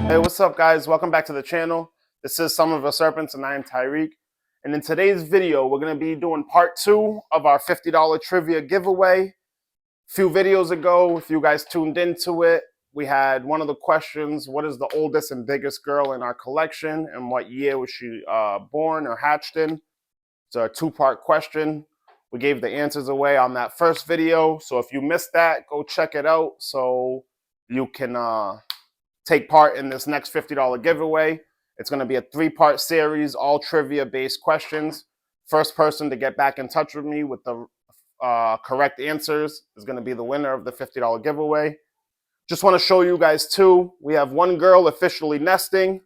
Hey, what's up, guys? Welcome back to the channel. This is Some of the Serpents, and I am Tyreek. And in today's video, we're going to be doing part 2 of our $50 trivia giveaway. A few videos ago, if you guys tuned into it, we had one of the questions: what is the oldest and biggest girl in our collection, and what year was she born or hatched in? It's a two-part question. We gave the answers away on that first video, so if you missed that, go check it out so you can take part in this next $50 giveaway. It's going to be a 3-part series, all trivia-based questions. First person to get back in touch with me with the correct answers is going to be the winner of the $50 giveaway. Just want to show you guys too, we have one girl officially nesting.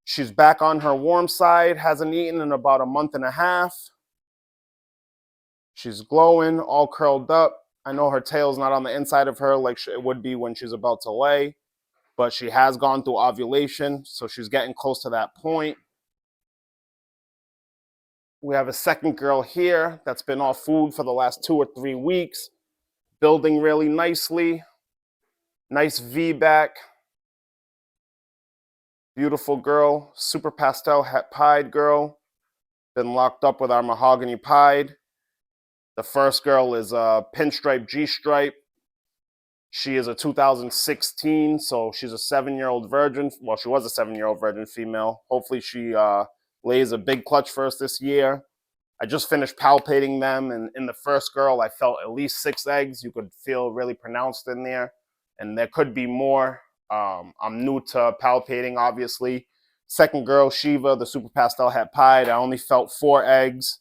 She's back on her warm side, hasn't eaten in about a month and a half. She's glowing, all curled up. I know her tail's not on the inside of her like it would be when she's about to lay, but she has gone through ovulation, so she's getting close to that point. We have a second girl here that's been off food for the last 2 or 3 weeks, building really nicely. Nice V back. Beautiful girl, super pastel het pied girl. Been locked up with our mahogany pied. The first girl is a pinstripe G-stripe. She is a 2016, so she's a 7-year-old virgin. Well, she was a 7-year-old virgin female. Hopefully she lays a big clutch for us this year. I just finished palpating them, and in the first girl, I felt at least 6 eggs. You could feel really pronounced in there, and there could be more. I'm new to palpating, obviously. Second girl, Shiva, the super pastel het pied, I only felt 4 eggs,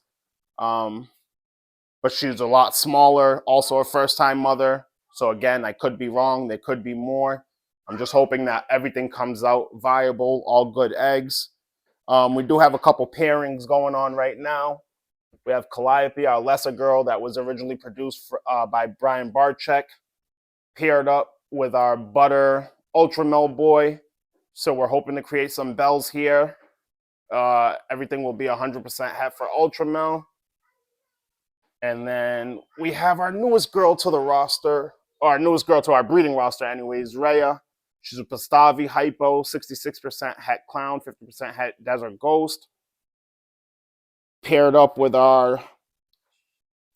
but she's a lot smaller. Also a first-time mother. So again, I could be wrong. There could be more. I'm just hoping that everything comes out viable, all good eggs. We do have a couple pairings going on right now. We have Calliope, our lesser girl that was originally produced by Brian Barczyk, paired up with our Butter Ultra Mel boy. So we're hoping to create some bells here. Everything will be 100% het for Ultra Mel. And then we have our newest girl to the roster, or our newest girl to our breeding roster anyways, Rhea. She's a Pastavi Hypo, 66% het Clown, 50% het Desert Ghost. Paired up with our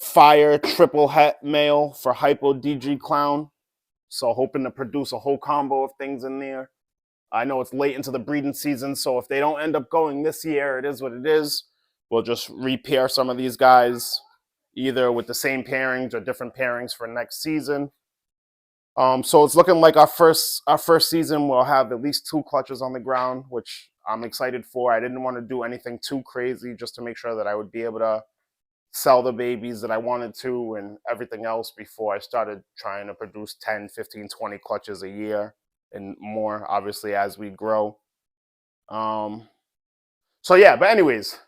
Fire triple het male for Hypo DG Clown. So hoping to produce a whole combo of things in there. I know it's late into the breeding season, so if they don't end up going this year, it is what it is. We'll just repair some of these guys, either with the same pairings or different pairings for next season. So it's looking like our first season will have at least 2 clutches on the ground, which I'm excited for. I didn't want to do anything too crazy just to make sure that I would be able to sell the babies that I wanted to and everything else before I started trying to produce 10, 15, 20 clutches a year and more, obviously, as we grow. So yeah, but anyways,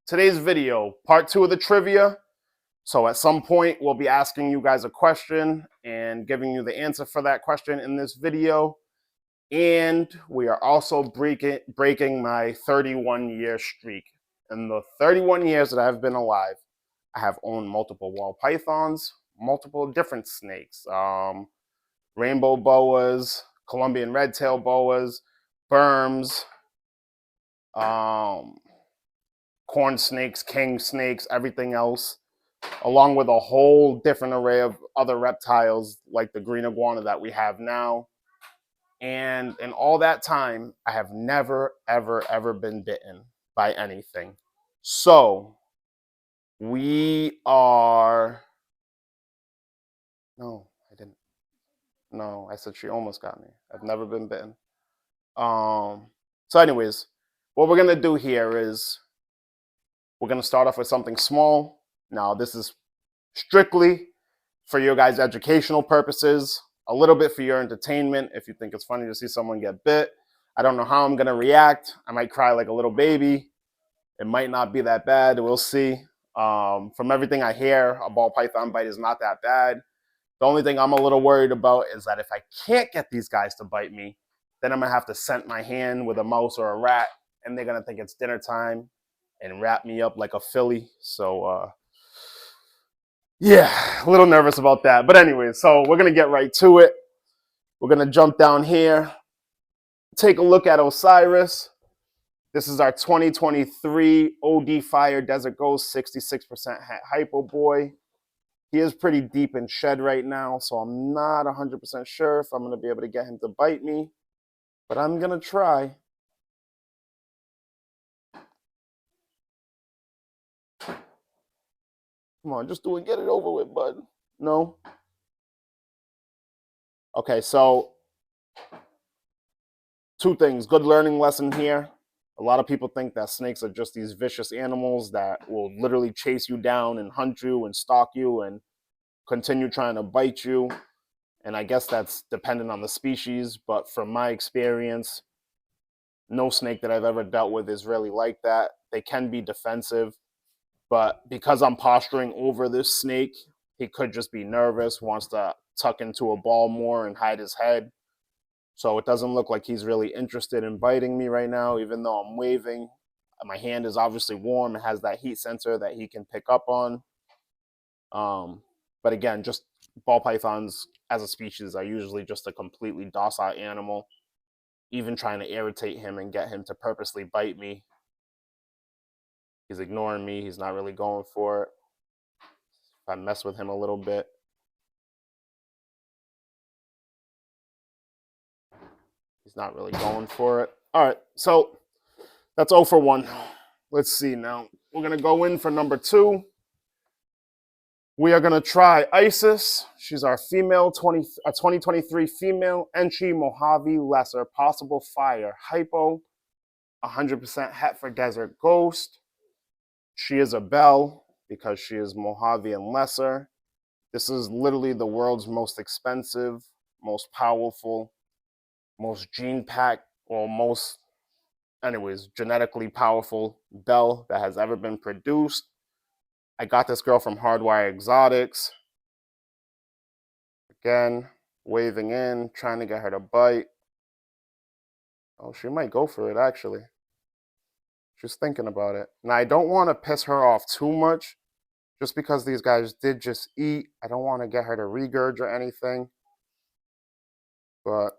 today's video, part 2 of the trivia. So at some point, we'll be asking you guys a question and giving you the answer for that question in this video. And we are also breaking my 31-year streak. In the 31 years that I've been alive, I have owned multiple wall pythons, multiple different snakes, rainbow boas, Colombian red-tail boas, berms, corn snakes, king snakes, everything else, along with a whole different array of other reptiles like the green iguana that we have now. And in all that time, I have never, ever, ever been bitten by anything. So we are... No, I didn't. No, I said she almost got me. I've never been bitten. So anyways, what we're going to do here is we're going to start off with something small. Now, this is strictly for your guys' educational purposes, a little bit for your entertainment. If you think it's funny to see someone get bit, I don't know how I'm going to react. I might cry like a little baby. It might not be that bad. We'll see. From everything I hear, a ball python bite is not that bad. The only thing I'm a little worried about is that if I can't get these guys to bite me, then I'm going to have to scent my hand with a mouse or a rat, and they're going to think it's dinner time and wrap me up like a filly. So, yeah, a little nervous about that. But anyway, so we're going to get right to it. We're going to jump down here. Take a look at Osiris. This is our 2023 OD Fire Desert Ghost, 66% hypo boy. He is pretty deep in shed right now, so I'm not 100% sure if I'm going to be able to get him to bite me, but I'm going to try. Come on, just do it. Get it over with, bud. No? Okay, so two things. Good learning lesson here. A lot of people think that snakes are just these vicious animals that will literally chase you down and hunt you and stalk you and continue trying to bite you. And I guess that's dependent on the species, but from my experience, no snake that I've ever dealt with is really like that. They can be defensive, but because I'm posturing over this snake, he could just be nervous, wants to tuck into a ball more and hide his head. So it doesn't look like he's really interested in biting me right now, even though I'm waving. My hand is obviously warm. It has that heat sensor that he can pick up on. But again, just ball pythons as a species are usually just a completely docile animal. Even trying to irritate him and get him to purposely bite me, he's ignoring me. He's not really going for it. If I mess with him a little bit, he's not really going for it. All right, so that's 0 for 1. Let's see now. We're going to go in for number 2. We are going to try Isis. She's our female 2023 female entry Mojave Lesser possible fire hypo, 100% het for desert ghost. She is a belle because she is Mojave and Lesser. This is literally the world's most expensive, most powerful, most gene-packed, or most, anyways, genetically powerful belle that has ever been produced. I got this girl from Hardwire Exotics. Again, waving in, trying to get her to bite. Oh, she might go for it, actually. She's thinking about it. Now, I don't want to piss her off too much, just because these guys did just eat. I don't want to get her to regurge or anything. But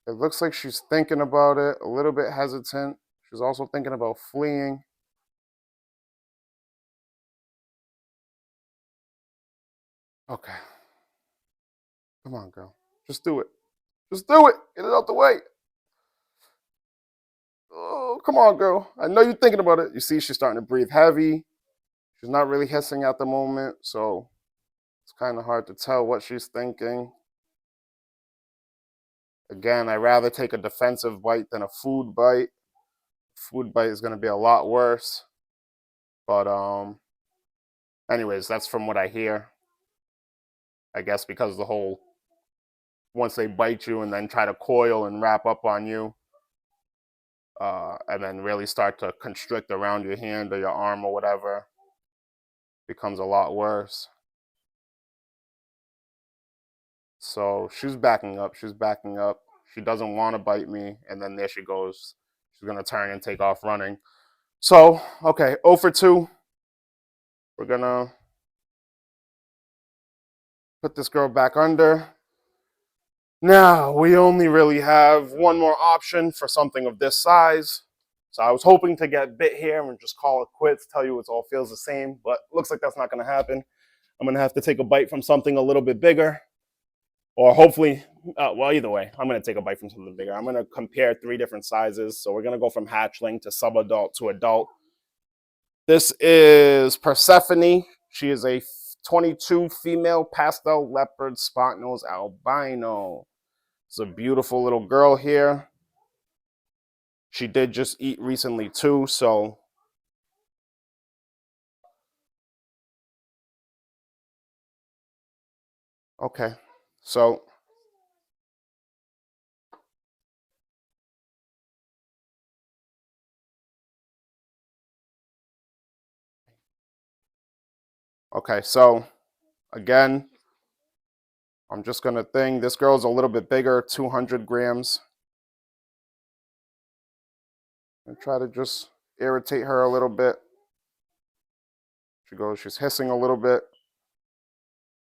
it looks like she's thinking about it, a little bit hesitant. She's also thinking about fleeing. Okay. Come on, girl. Just do it. Just do it. Get it out the way. Oh, come on, girl. I know you're thinking about it. You see, she's starting to breathe heavy. She's not really hissing at the moment, so it's kind of hard to tell what she's thinking. Again, I'd rather take a defensive bite than a food bite. Food bite is going to be a lot worse. But anyways, that's from what I hear. I guess because the whole, once they bite you and then try to coil and wrap up on you, and then really start to constrict around your hand or your arm or whatever, becomes a lot worse. So she's backing up. She's backing up. She doesn't want to bite me. And then there she goes. She's going to turn and take off running. So, okay, 0 for 2. We're going to put this girl back under. Now, we only really have one more option for something of this size. So I was hoping to get bit here and just call it quits, tell you it all feels the same, but looks like that's not going to happen. I'm going to have to take a bite from something a little bit bigger, or hopefully, well, either way, I'm going to take a bite from something bigger. I'm going to compare 3 different sizes. So we're going to go from hatchling to subadult to adult. This is Persephone. She is a 22 female pastel leopard spot nose albino. It's a beautiful little girl here. She did just eat recently too, so okay. So okay, so again, I'm just gonna think this girl's a little bit bigger, 200 grams. And try to just irritate her a little bit. She goes, she's hissing a little bit.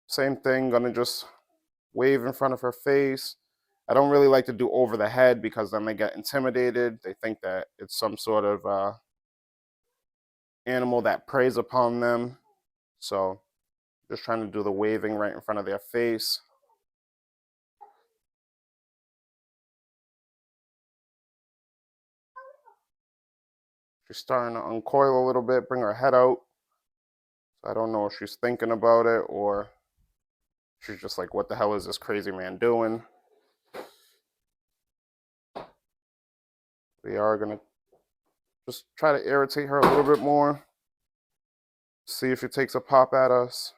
Same thing, gonna just wave in front of her face. I don't really like to do over the head because then they get intimidated. They think that it's some sort of animal that preys upon them. So just trying to do the waving right in front of their face. She's starting to uncoil a little bit, bring her head out. So I don't know if she's thinking about it or she's just like, what the hell is this crazy man doing? We are going to just try to irritate her a little bit more. See if she takes a pop at us.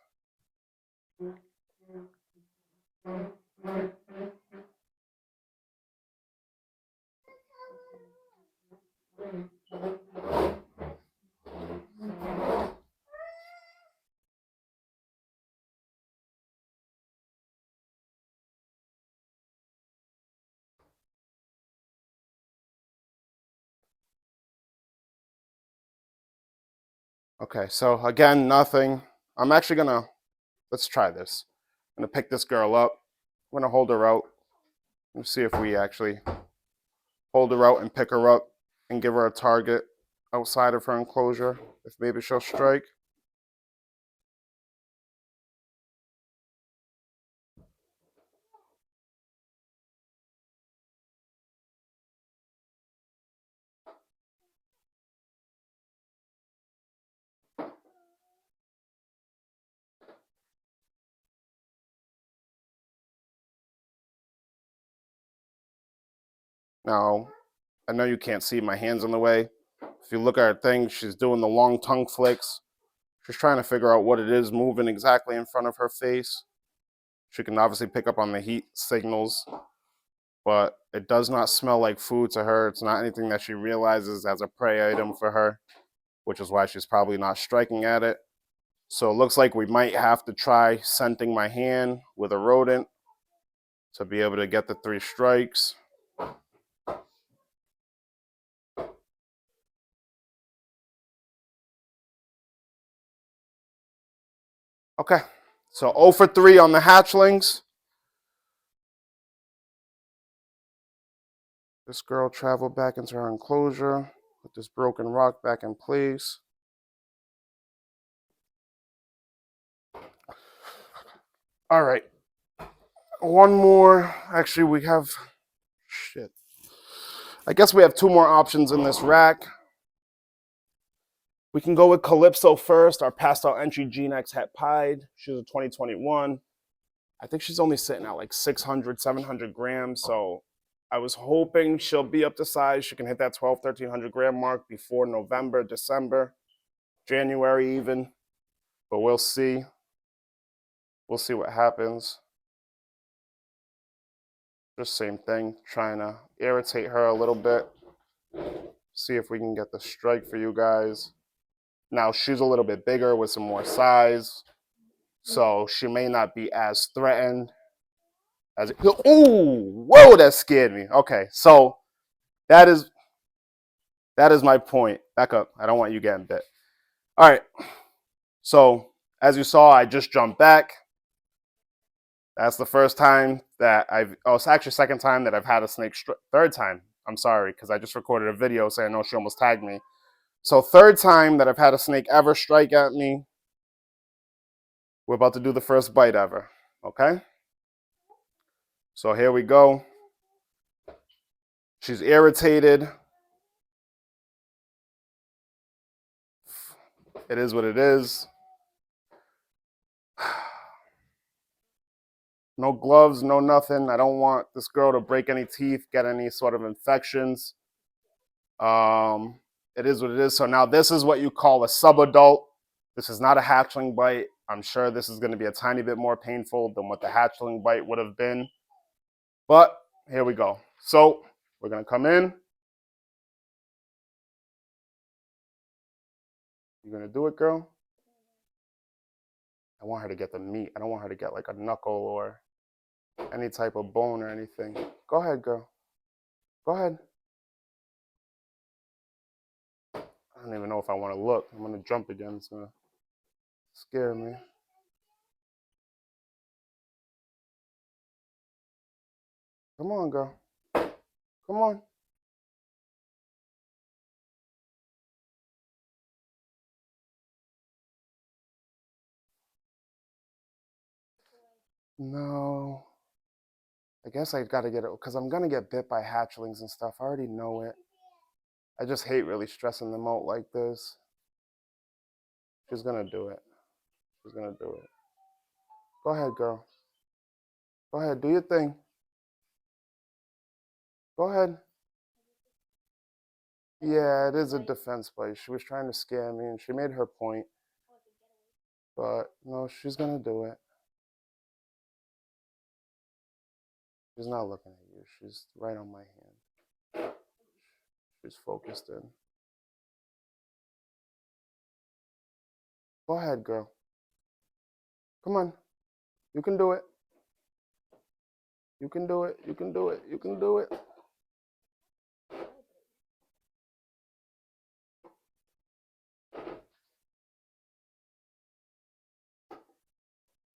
Okay, so again, nothing. I'm actually going to, let's try this. I'm going to pick this girl up. I'm going to hold her out and see if we actually hold her out and pick her up and give her a target outside of her enclosure, if maybe she'll strike. Now, I know you can't see my hands in the way. If you look at her thing, she's doing the long tongue flicks. She's trying to figure out what it is moving exactly in front of her face. She can obviously pick up on the heat signals, but it does not smell like food to her. It's not anything that she realizes as a prey item for her, which is why she's probably not striking at it. So it looks like we might have to try scenting my hand with a rodent to be able to get the 3 strikes. Okay, so 0 for 3 on the hatchlings. This girl traveled back into her enclosure, put this broken rock back in place. All right, one more. Actually, we have, shit. I guess we have 2 more options in this rack. We can go with Calypso first, our pastel entry G-Nex het pied. She's a 2021. I think she's only sitting at like 600, 700 grams. So I was hoping she'll be up to size. She can hit that 12, 1300 gram mark before November, December, January even. But we'll see. We'll see what happens. Just same thing, trying to irritate her a little bit. See if we can get the strike for you guys. Now she's a little bit bigger with some more size, so she may not be as threatened as it. Ooh, whoa, that scared me. Okay, so that is my point. Back up. I don't want you getting bit. All right. So as you saw, I just jumped back. That's the first time that it's actually second time that I've had a snake strike. Third time. I'm sorry, because I just recorded a video saying, no, she almost tagged me. So third time that I've had a snake ever strike at me. We're about to do the first bite ever, okay? So here we go. She's irritated. It is what it is. No gloves, no nothing. I don't want this girl to break any teeth, get any sort of infections. It is what it is. So now this is what you call a subadult. This is not a hatchling bite. I'm sure this is going to be a tiny bit more painful than what the hatchling bite would have been. But here we go. So we're going to come in. You going to do it, girl? I want her to get the meat. I don't want her to get like a knuckle or any type of bone or anything. Go ahead, girl. Go ahead. I don't even know if I want to look. I'm going to jump again. It's going to scare me. Come on, girl. Come on. No. I guess I gotta get it because I'm gonna get bit by hatchlings and stuff. I already know it. I just hate really stressing them out like this. She's gonna do it. She's gonna do it. Go ahead, girl. Go ahead, do your thing. Go ahead. Yeah, it is a defense play. She was trying to scare me and she made her point. But no, she's gonna do it. She's not looking at you. She's right on my hand. She's focused in. Go ahead, girl. Come on. You can do it. You can do it. You can do it. You can do it.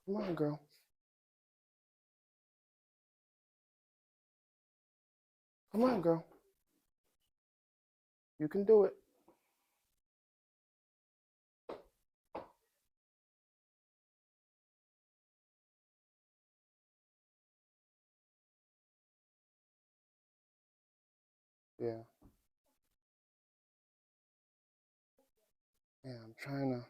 Come on, girl. Come on, girl. You can do it. Yeah. Yeah, I'm trying to.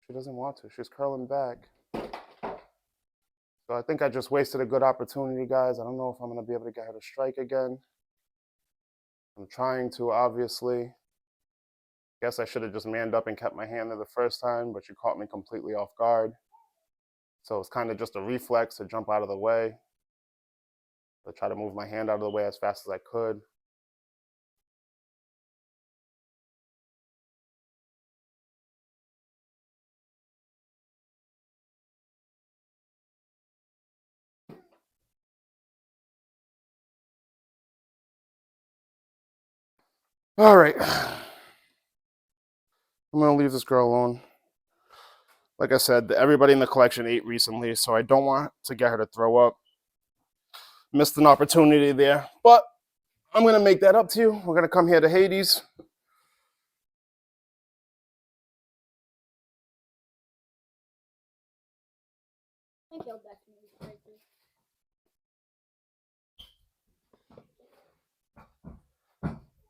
She doesn't want to. She's curling back. So I think I just wasted a good opportunity, guys. I don't know if I'm going to be able to get her to strike again. I'm trying to, obviously. Guess I should have just manned up and kept my hand there the first time, but she caught me completely off guard. So it's kind of just a reflex to jump out of the way. To try to move my hand out of the way as fast as I could. All right. I'm going to leave this girl alone. Like I said, everybody in the collection ate recently, so I don't want to get her to throw up. Missed an opportunity there, but I'm going to make that up to you. We're going to come here to Hades.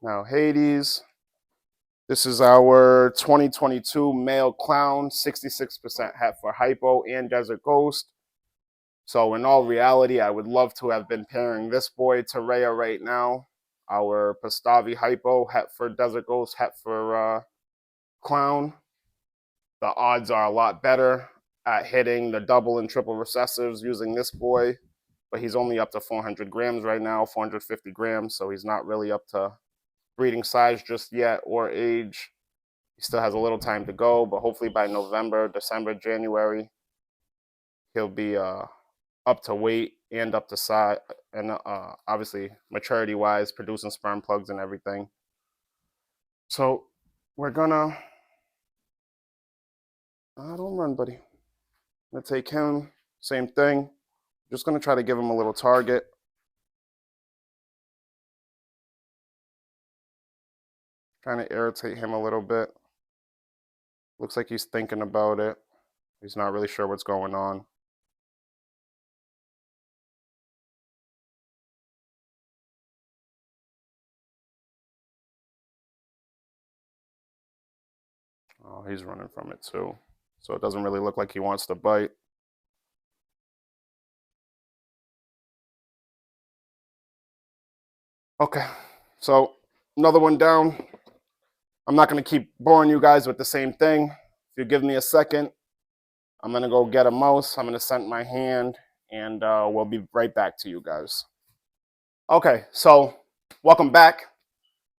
Now, Hades. This is our 2022 male clown, 66% het for hypo and desert ghost. So in all reality, I would love to have been pairing this boy to Rhea right now. Our Pastavi hypo, het for desert ghost, het for clown. The odds are a lot better at hitting the double and triple recessives using this boy, but he's only up to 400 grams right now, 450 grams, so he's not really up to breeding size just yet or age. He still has a little time to go, but hopefully by November, December, January, he'll be up to weight and up to size, and obviously maturity-wise, producing sperm plugs and everything. So we're gonna, don't run, buddy. I'm gonna take him, same thing. Just gonna try to give him a little target. Trying to irritate him a little bit. Looks like he's thinking about it. He's not really sure what's going on. Oh, he's running from it too. So it doesn't really look like he wants to bite. Okay, so another one down. I'm not going to keep boring you guys with the same thing. If you give me a second, I'm going to go get a mouse. I'm going to scent my hand, and we'll be right back to you guys. Okay, so welcome back.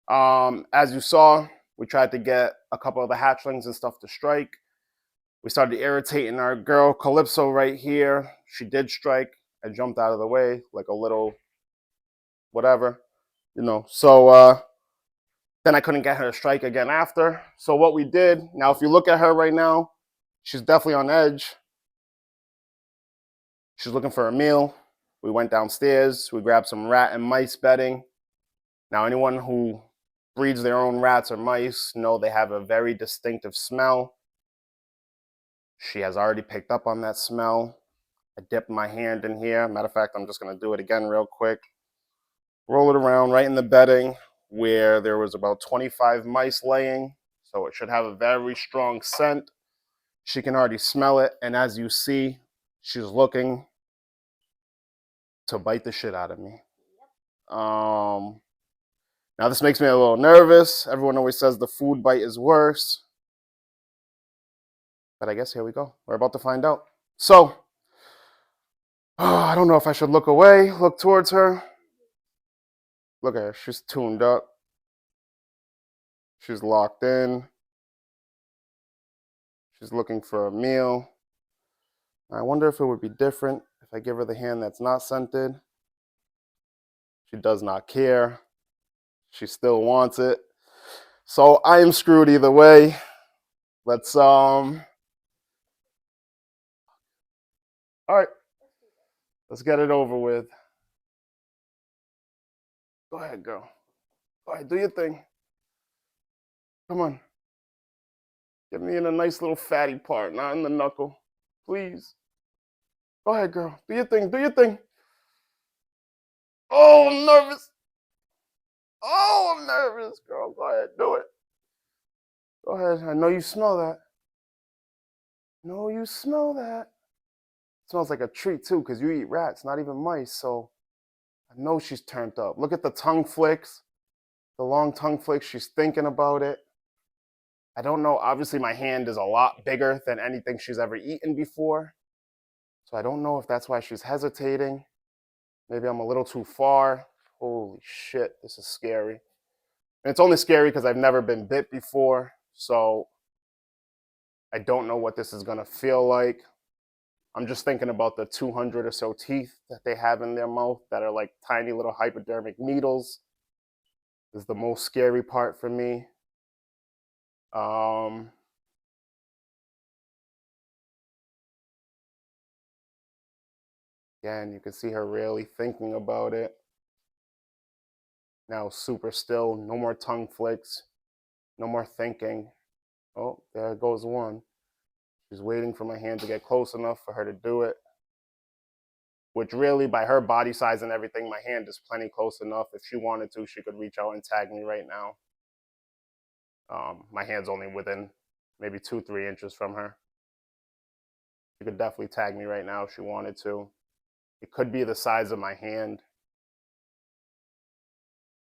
As you saw, we tried to get a couple of the hatchlings and stuff to strike. We started irritating our girl Calypso right here. She did strike. I jumped out of the way like a little whatever, you know. So Then I couldn't get her to strike again after. So what we did, now if you look at her right now, she's definitely on edge. She's looking for a meal. We went downstairs. We grabbed some rat and mice bedding. Now anyone who breeds their own rats or mice know they have a very distinctive smell. She has already picked up on that smell. I dipped my hand in here. Matter of fact, I'm just going to do it again real quick. Roll it around right in the bedding where there was about 25 mice laying. So it should have a very strong scent. She can already smell it. And as you see, she's looking to bite the shit out of me. Now this makes me a little nervous. Everyone always says the food bite is worse. But I guess here we go. We're about to find out. So, I don't know if I should look away, look towards her. Look at her. She's tuned up. She's locked in. She's looking for a meal. I wonder if it would be different if I give her the hand that's not scented. She does not care. She still wants it. So I am screwed either way. Let's all right. Let's get it over with. Go ahead, girl. Go ahead, do your thing. Come on. Get me in a nice little fatty part, not in the knuckle. Please. Go ahead, girl. Do your thing. Do your thing. Oh, I'm nervous. Oh, I'm nervous, girl. Go ahead. Do it. Go ahead. I know you smell that. No, you smell that. It smells like a treat, too, because you eat rats, not even mice. So I know she's turned up. Look at the tongue flicks. The long tongue flicks. She's thinking about it. I don't know. Obviously, my hand is a lot bigger than anything she's ever eaten before. So I don't know if that's why she's hesitating. Maybe I'm a little too far. Holy shit, this is scary. And it's only scary because I've never been bit before. So I don't know what this is going to feel like. I'm just thinking about the 200 or so teeth that they have in their mouth that are like tiny little hypodermic needles. This is the most scary part for me. Again, you can see her really thinking about it. Now super still, no more tongue flicks, no more thinking. Oh, there goes one. She's waiting for my hand to get close enough for her to do it. Which really, by her body size and everything, my hand is plenty close enough. If she wanted to, she could reach out and tag me right now. My hand's only within maybe 2-3 inches from her. She could definitely tag me right now if she wanted to. It could be the size of my hand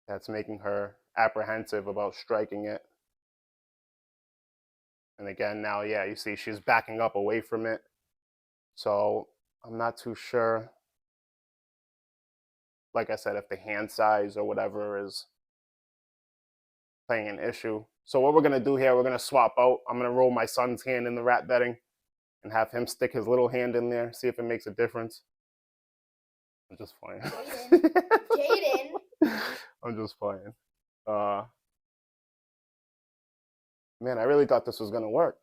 that's making her apprehensive about striking it. And again, now, yeah, you see she's backing up away from it. So I'm not too sure, like I said, if the hand size or whatever is playing an issue. So what we're going to do here, we're going to swap out. I'm going to roll my son's hand in the rat bedding and have him stick his little hand in there, see if it makes a difference. I'm just playing. Jaden. I'm just playing. Man, I really thought this was going to work.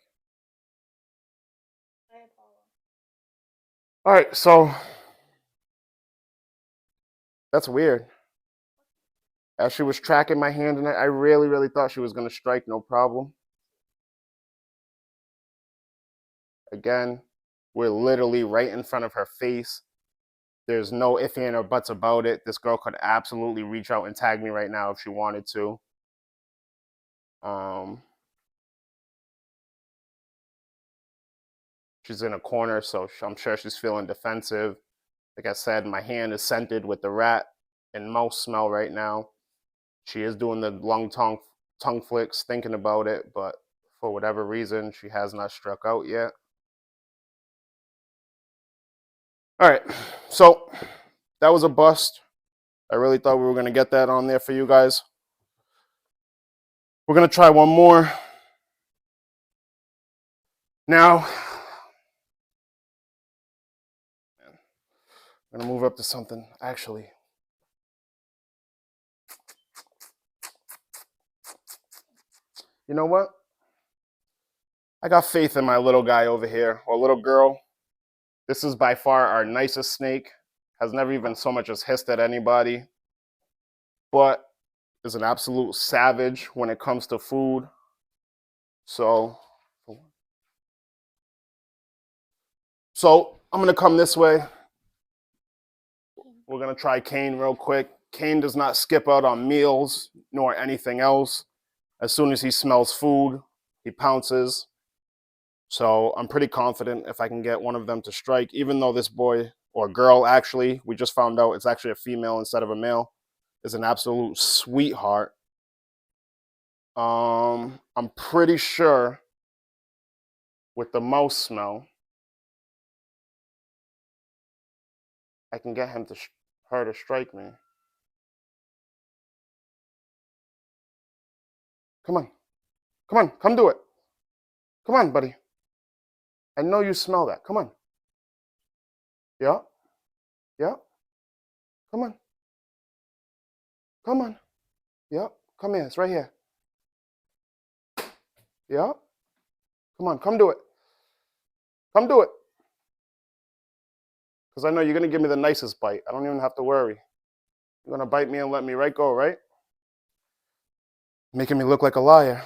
All right, so that's weird. As she was tracking my hand in it, I really thought she was going to strike, no problem. Again, we're literally right in front of her face. There's no ifs, ands, or buts about it. This girl could absolutely reach out and tag me right now if she wanted to. She's in a corner, so I'm sure she's feeling defensive. Like I said, my hand is scented with the rat and mouse smell right now. She is doing the long tongue flicks, thinking about it, but for whatever reason, she has not struck out yet. All right, so that was a bust. I really thought we were going to get that on there for you guys. We're going to try one more. Now, I'm going to move up to something, actually. You know what? I got faith in my little guy over here, or little girl. This is by far our nicest snake. Has never even so much as hissed at anybody, but is an absolute savage when it comes to food. So I'm gonna come this way. We're gonna try Kane real quick. Kane does not skip out on meals nor anything else. As soon as he smells food, he pounces. So I'm pretty confident if I can get one of them to strike, even though this boy or girl, actually, we just found out it's actually a female instead of a male, is an absolute sweetheart. I'm pretty sure with the mouse smell, I can get him to her to strike me. Come on. Come on. Come do it. Come on, buddy. I know you smell that. Come on. Yeah. Yeah. Come on. Come on. Yeah. Come here. It's right here. Yeah. Come on. Come do it. Come do it. Because I know you're going to give me the nicest bite. I don't even have to worry. You're going to bite me and let me right go, right? Making me look like a liar.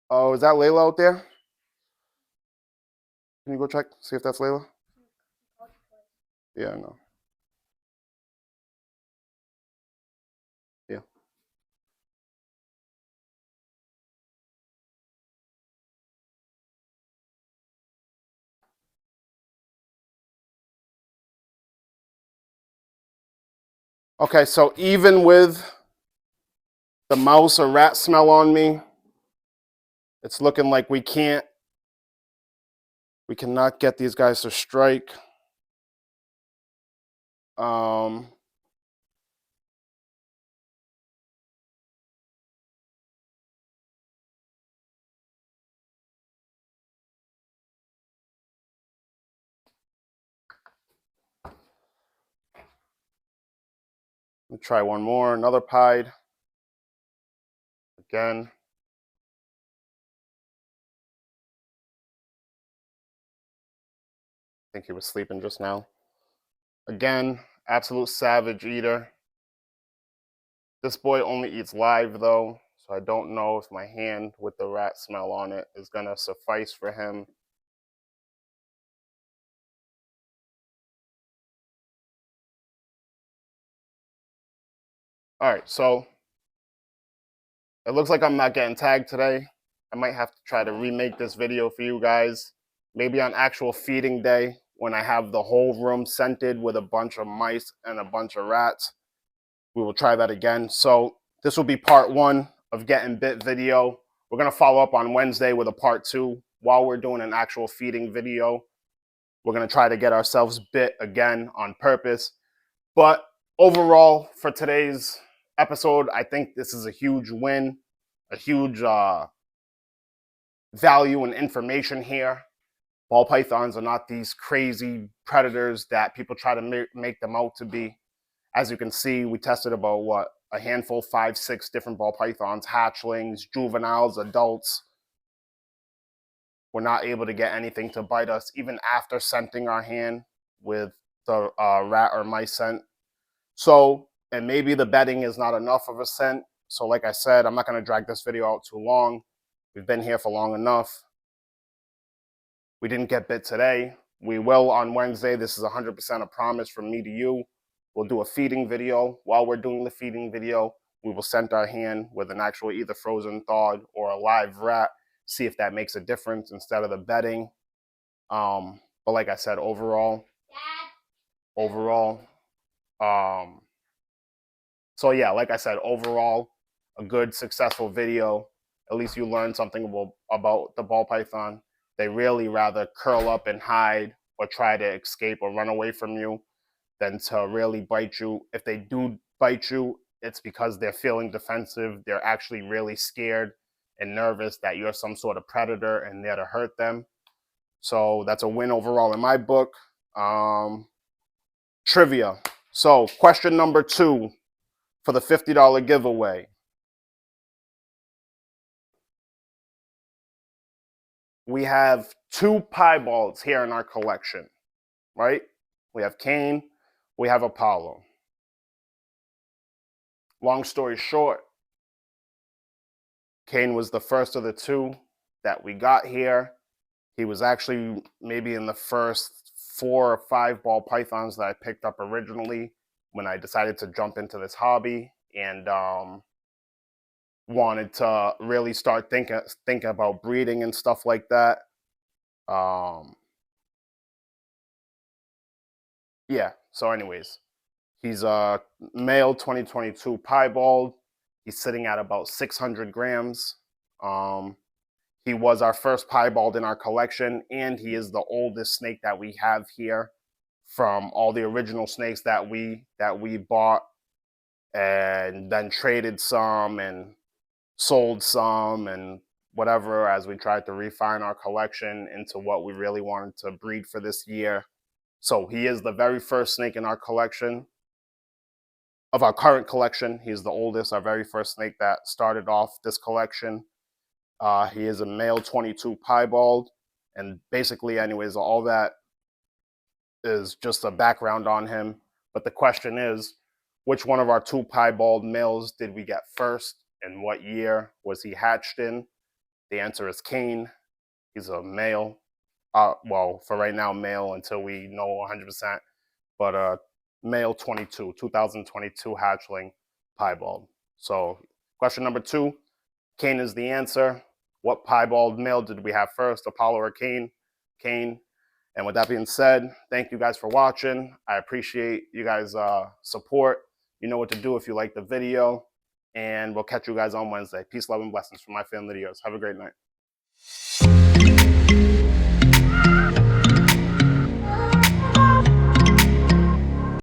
Oh, is that Layla out there? Can you go check, see if that's Layla? Yeah, I know. Yeah. Okay, so even with the mouse or rat smell on me, it's looking like we cannot get these guys to strike. Um, let me try one more, another pied. Again. I think he was sleeping just now. Again, absolute savage eater. This boy only eats live though, so I don't know if my hand with the rat smell on it is gonna suffice for him. All right, so it looks like I'm not getting tagged today. I might have to try to remake this video for you guys. Maybe on actual feeding day when I have the whole room scented with a bunch of mice and a bunch of rats. We will try that again. So this will be part 1 of Getting Bit video. We're going to follow up on Wednesday with a part 2 while we're doing an actual feeding video. We're going to try to get ourselves bit again on purpose. But overall, for today's episode, I think this is a huge win, a huge value and information here. Ball pythons are not these crazy predators that people try to make them out to be. As you can see, we tested about, a handful, 5, 6 different ball pythons, hatchlings, juveniles, adults. We're not able to get anything to bite us, even after scenting our hand with the rat or mice scent. So, and maybe the bedding is not enough of a scent. So like I said, I'm not going to drag this video out too long. We've been here for long enough. We didn't get bit today. We will on Wednesday. This is 100% a promise from me to you. We'll do a feeding video. While we're doing the feeding video, we will scent our hand with an actual either frozen thawed or a live rat, see if that makes a difference instead of the bedding. But like I said, overall, so yeah, like I said, overall, a good, successful video. At least you learned something about the ball python. They really rather curl up and hide or try to escape or run away from you than to really bite you. If they do bite you, it's because they're feeling defensive. They're actually really scared and nervous that you're some sort of predator and there to hurt them. So that's a win overall in my book. Trivia. So question number 2 for the $50 giveaway. we have two piebalds here in our collection, right? We have Cain, we have Apollo. Long story short, Cain was the first of the two that we got here. He was actually maybe in the first 4 or 5 ball pythons that I picked up originally when I decided to jump into this hobby and wanted to really start thinking about breeding and stuff like that. Yeah, so anyways, he's a male 2022 piebald. He's sitting at about 600 grams. He was our first piebald in our collection, and he is the oldest snake that we have here from all the original snakes that we bought and then traded some and sold some and whatever as we tried to refine our collection into what we really wanted to breed for this year. So he is the very first snake in our collection, of our current collection. He's the oldest, our very first snake that started off this collection. He is a male 22 piebald. And basically, anyways, all that is just a background on him. But the question is, which one of our two piebald males did we get first? And what year was he hatched in? The answer is Cain. He's a male. Well, for right now, male until we know 100%. But male 2022 hatchling piebald. So question number 2, Cain is the answer. What piebald male did we have first, Apollo or Cain? Cain. And with that being said, thank you guys for watching. I appreciate you guys' support. You know what to do if you like the video. And we'll catch you guys on Wednesday. Peace, love, and blessings from my family to yours. Have a great night.